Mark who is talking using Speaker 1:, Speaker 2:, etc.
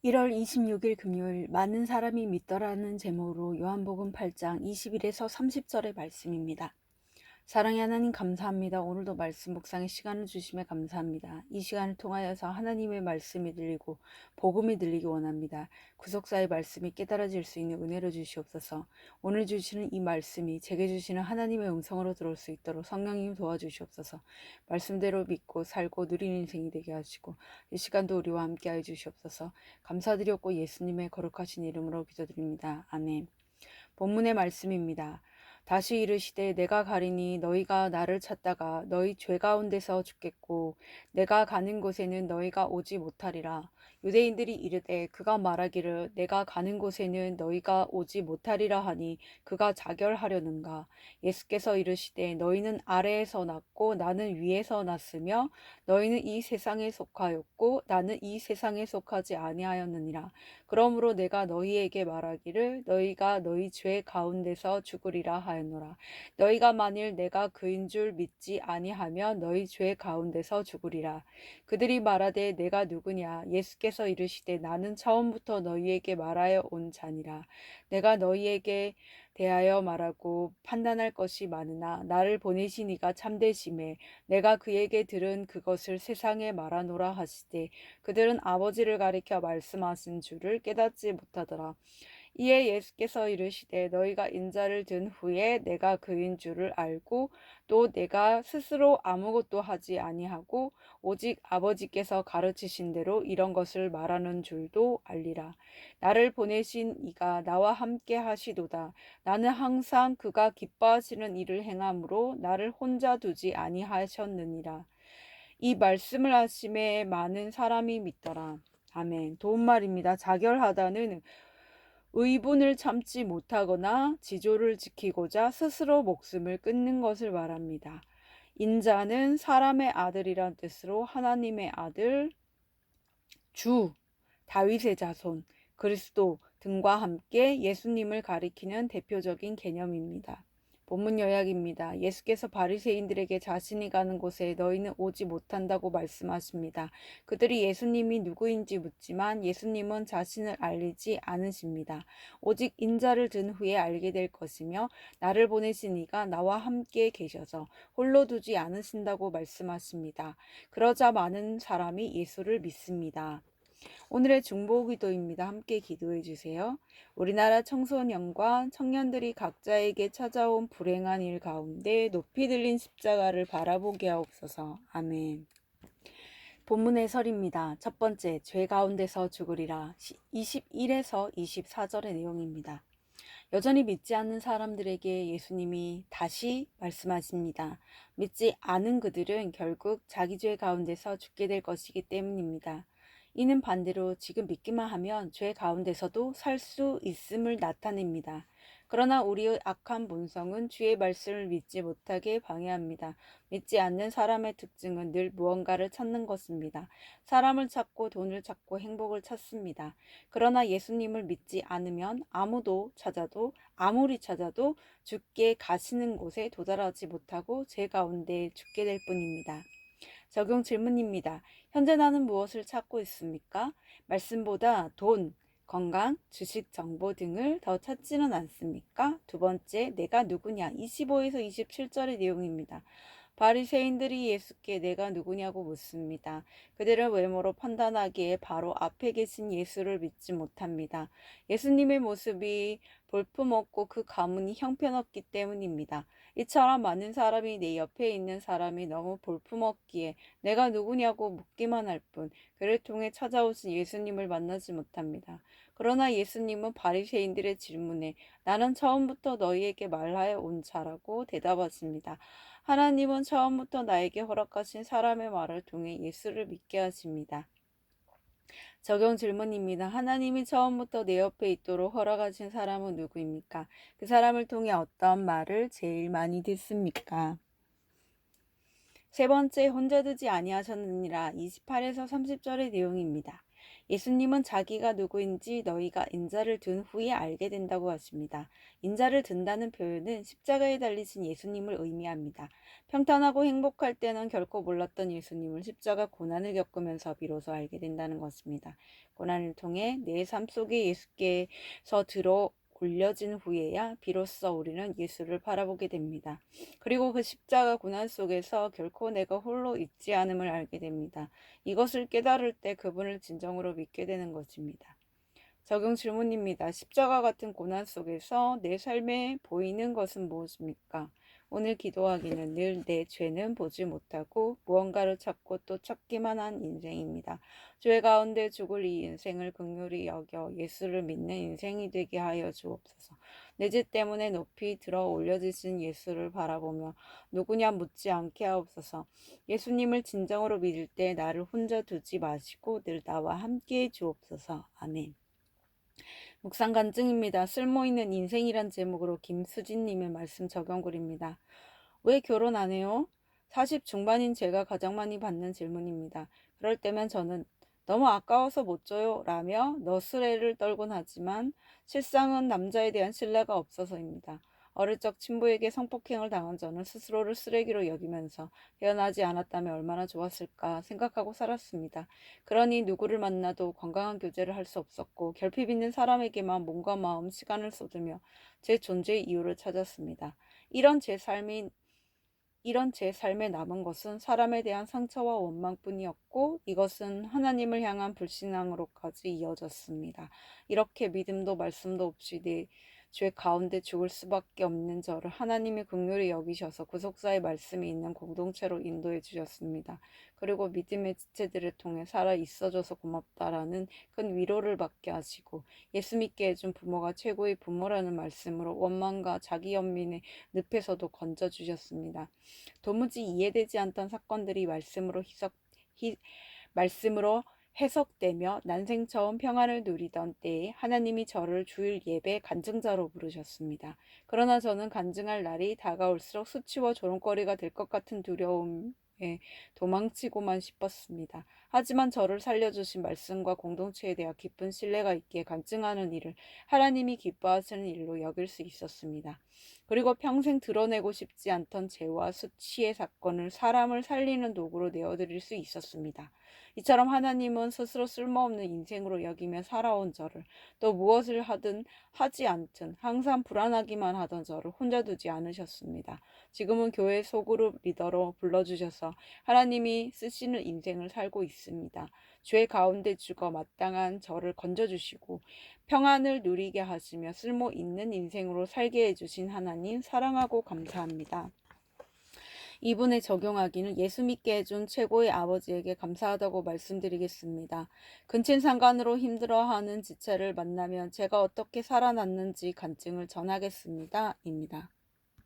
Speaker 1: 1월 26일 금요일 많은 사람이 믿더라는 제목으로 요한복음 8장 21에서 30절의 말씀입니다. 사랑의 하나님 감사합니다. 오늘도 말씀 묵상의 시간을 주심에 감사합니다. 이 시간을 통하여서 하나님의 말씀이 들리고 복음이 들리기 원합니다. 구속사의 말씀이 깨달아질 수 있는 은혜로 주시옵소서. 오늘 주시는 이 말씀이 제게 주시는 하나님의 음성으로 들어올 수 있도록 성령님 도와주시옵소서. 말씀대로 믿고 살고 누리는 인생이 되게 하시고 이 시간도 우리와 함께하여 주시옵소서. 감사드렸고 예수님의 거룩하신 이름으로 기도드립니다. 아멘. 본문의 말씀입니다. 다시 이르시되 내가 가리니 너희가 나를 찾다가 너희 죄 가운데서 죽겠고 내가 가는 곳에는 너희가 오지 못하리라. 유대인들이 이르되 그가 말하기를 내가 가는 곳에는 너희가 오지 못하리라 하니 그가 자결하려는가. 예수께서 이르시되 너희는 아래에서 났고 나는 위에서 났으며 너희는 이 세상에 속하였고 나는 이 세상에 속하지 아니하였느니라. 그러므로 내가 너희에게 말하기를 너희가 너희 죄 가운데서 죽으리라 하였노라. 너희가 만일 내가 그인 줄 믿지 아니하면 너희 죄 가운데서 죽으리라. 그들이 말하되 내가 누구냐. 예수께서 이르시되 나는 처음부터 너희에게 말하여 온 자니라. 내가 너희에게 대하여 말하고 판단할 것이 많으나 나를 보내신 이가 참되심에 내가 그에게 들은 그것을 세상에 말하노라 하시되 그들은 아버지를 가리켜 말씀하신 줄을 깨닫지 못하더라. 이에 예수께서 이르시되 너희가 인자를 든 후에 내가 그인 줄을 알고 또 내가 스스로 아무것도 하지 아니하고 오직 아버지께서 가르치신 대로 이런 것을 말하는 줄도 알리라. 나를 보내신 이가 나와 함께 하시도다. 나는 항상 그가 기뻐하시는 일을 행함으로 나를 혼자 두지 아니하셨느니라. 이 말씀을 하심에 많은 사람이 믿더라. 아멘. 도움말입니다. 자결하다는 의분을 참지 못하거나 지조를 지키고자 스스로 목숨을 끊는 것을 말합니다. 인자는 사람의 아들이란 뜻으로 하나님의 아들, 주, 다윗의 자손, 그리스도 등과 함께 예수님을 가리키는 대표적인 개념입니다. 본문 요약입니다. 예수께서 바리새인들에게 자신이 가는 곳에 너희는 오지 못한다고 말씀하십니다. 그들이 예수님이 누구인지 묻지만 예수님은 자신을 알리지 않으십니다. 오직 인자를 든 후에 알게 될 것이며 나를 보내신 이가 나와 함께 계셔서 홀로 두지 않으신다고 말씀하십니다. 그러자 많은 사람이 예수를 믿습니다. 오늘의 중보기도입니다. 함께 기도해 주세요. 우리나라 청소년과 청년들이 각자에게 찾아온 불행한 일 가운데 높이 들린 십자가를 바라보게 하옵소서. 아멘. 본문 해설입니다. 첫 번째, 죄 가운데서 죽으리라. 21에서 24절의 내용입니다. 여전히 믿지 않는 사람들에게 예수님이 다시 말씀하십니다. 믿지 않은 그들은 결국 자기 죄 가운데서 죽게 될 것이기 때문입니다. 이는 반대로 지금 믿기만 하면 죄 가운데서도 살 수 있음을 나타냅니다. 그러나 우리의 악한 본성은 주의 말씀을 믿지 못하게 방해합니다. 믿지 않는 사람의 특징은 늘 무언가를 찾는 것입니다. 사람을 찾고 돈을 찾고 행복을 찾습니다. 그러나 예수님을 믿지 않으면 아무리 찾아도 주께 가시는 곳에 도달하지 못하고 죄 가운데 죽게 될 뿐입니다. 적용 질문입니다. 현재 나는 무엇을 찾고 있습니까? 말씀보다 돈, 건강, 주식 정보 등을 더 찾지는 않습니까? 두 번째, 내가 누구냐? 25에서 27절의 내용입니다. 바리새인들이 예수께 내가 누구냐고 묻습니다. 그들은 외모로 판단하기에 바로 앞에 계신 예수를 믿지 못합니다. 예수님의 모습이 볼품없고 그 가문이 형편없기 때문입니다. 이처럼 많은 사람이 내 옆에 있는 사람이 너무 볼품없기에 내가 누구냐고 묻기만 할 뿐 그를 통해 찾아오신 예수님을 만나지 못합니다. 그러나 예수님은 바리새인들의 질문에 나는 처음부터 너희에게 말하여 온 자라고 대답하십니다. 하나님은 처음부터 나에게 허락하신 사람의 말을 통해 예수를 믿게 하십니다. 적용 질문입니다. 하나님이 처음부터 내 옆에 있도록 허락하신 사람은 누구입니까? 그 사람을 통해 어떤 말을 제일 많이 듣습니까? 세 번째, 혼자 두지 아니하셨느니라. 28에서 30절의 내용입니다. 예수님은 자기가 누구인지 너희가 인자를 든 후에 알게 된다고 하십니다. 인자를 든다는 표현은 십자가에 달리신 예수님을 의미합니다. 평탄하고 행복할 때는 결코 몰랐던 예수님을 십자가 고난을 겪으면서 비로소 알게 된다는 것입니다. 고난을 통해 내 삶 속에 예수께서 들어 올려진 후에야 비로소 우리는 예수를 바라보게 됩니다. 그리고 그 십자가 고난 속에서 결코 내가 홀로 있지 않음을 알게 됩니다. 이것을 깨달을 때 그분을 진정으로 믿게 되는 것입니다. 적용 질문입니다. 십자가 같은 고난 속에서 내 삶에 보이는 것은 무엇입니까? 오늘 기도하기는 늘 내 죄는 보지 못하고 무언가를 찾고 또 찾기만 한 인생입니다. 죄 가운데 죽을 이 인생을 긍휼히 여겨 예수를 믿는 인생이 되게 하여 주옵소서. 내 죄 때문에 높이 들어 올려지신 예수를 바라보며 누구냐 묻지 않게 하옵소서. 예수님을 진정으로 믿을 때 나를 혼자 두지 마시고 늘 나와 함께 해 주옵소서. 아멘. 묵상 간증입니다. 쓸모있는 인생이란 제목으로 김수진님의 말씀 적용글입니다. 왜 결혼 안 해요? 40 중반인 제가 가장 많이 받는 질문입니다. 그럴 때면 저는 너무 아까워서 못 줘요 라며 너스레를 떨곤 하지만 실상은 남자에 대한 신뢰가 없어서입니다. 어릴 적 친부에게 성폭행을 당한 저는 스스로를 쓰레기로 여기면서 태어나지 않았다면 얼마나 좋았을까 생각하고 살았습니다. 그러니 누구를 만나도 건강한 교제를 할 수 없었고 결핍 있는 사람에게만 몸과 마음, 시간을 쏟으며 제 존재의 이유를 찾았습니다. 이런 제 삶에 남은 것은 사람에 대한 상처와 원망뿐이었고 이것은 하나님을 향한 불신앙으로까지 이어졌습니다. 이렇게 믿음도 말씀도 없이 내 죄 가운데 죽을 수밖에 없는 저를 하나님이 긍휼히 여기셔서 구속사의 말씀이 있는 공동체로 인도해 주셨습니다. 그리고 믿음의 지체들을 통해 살아 있어줘서 고맙다라는 큰 위로를 받게 하시고 예수 믿게 해준 부모가 최고의 부모라는 말씀으로 원망과 자기 연민의 늪에서도 건져주셨습니다. 도무지 이해되지 않던 사건들이 말씀으로 해석되며 난생 처음 평안을 누리던 때에 하나님이 저를 주일 예배 간증자로 부르셨습니다. 그러나 저는 간증할 날이 다가올수록 수치와 조롱거리가 될 것 같은 두려움에 도망치고만 싶었습니다. 하지만 저를 살려주신 말씀과 공동체에 대한 깊은 신뢰가 있기에 간증하는 일을 하나님이 기뻐하시는 일로 여길 수 있었습니다. 그리고 평생 드러내고 싶지 않던 죄와 수치의 사건을 사람을 살리는 도구로 내어드릴 수 있었습니다. 이처럼 하나님은 스스로 쓸모없는 인생으로 여기며 살아온 저를 또 무엇을 하든 하지 않든 항상 불안하기만 하던 저를 혼자 두지 않으셨습니다. 지금은 교회 소그룹 리더로 불러주셔서 하나님이 쓰시는 인생을 살고 있습니다. 죄 가운데 죽어 마땅한 저를 건져주시고 평안을 누리게 하시며 쓸모 있는 인생으로 살게 해주신 하나님 사랑하고 감사합니다. 이분에 적용하기는 예수 믿게 해준 최고의 아버지에게 감사하다고 말씀드리겠습니다. 근친상간으로 힘들어하는 지체를 만나면 제가 어떻게 살아났는지 간증을 전하겠습니다. 입니다.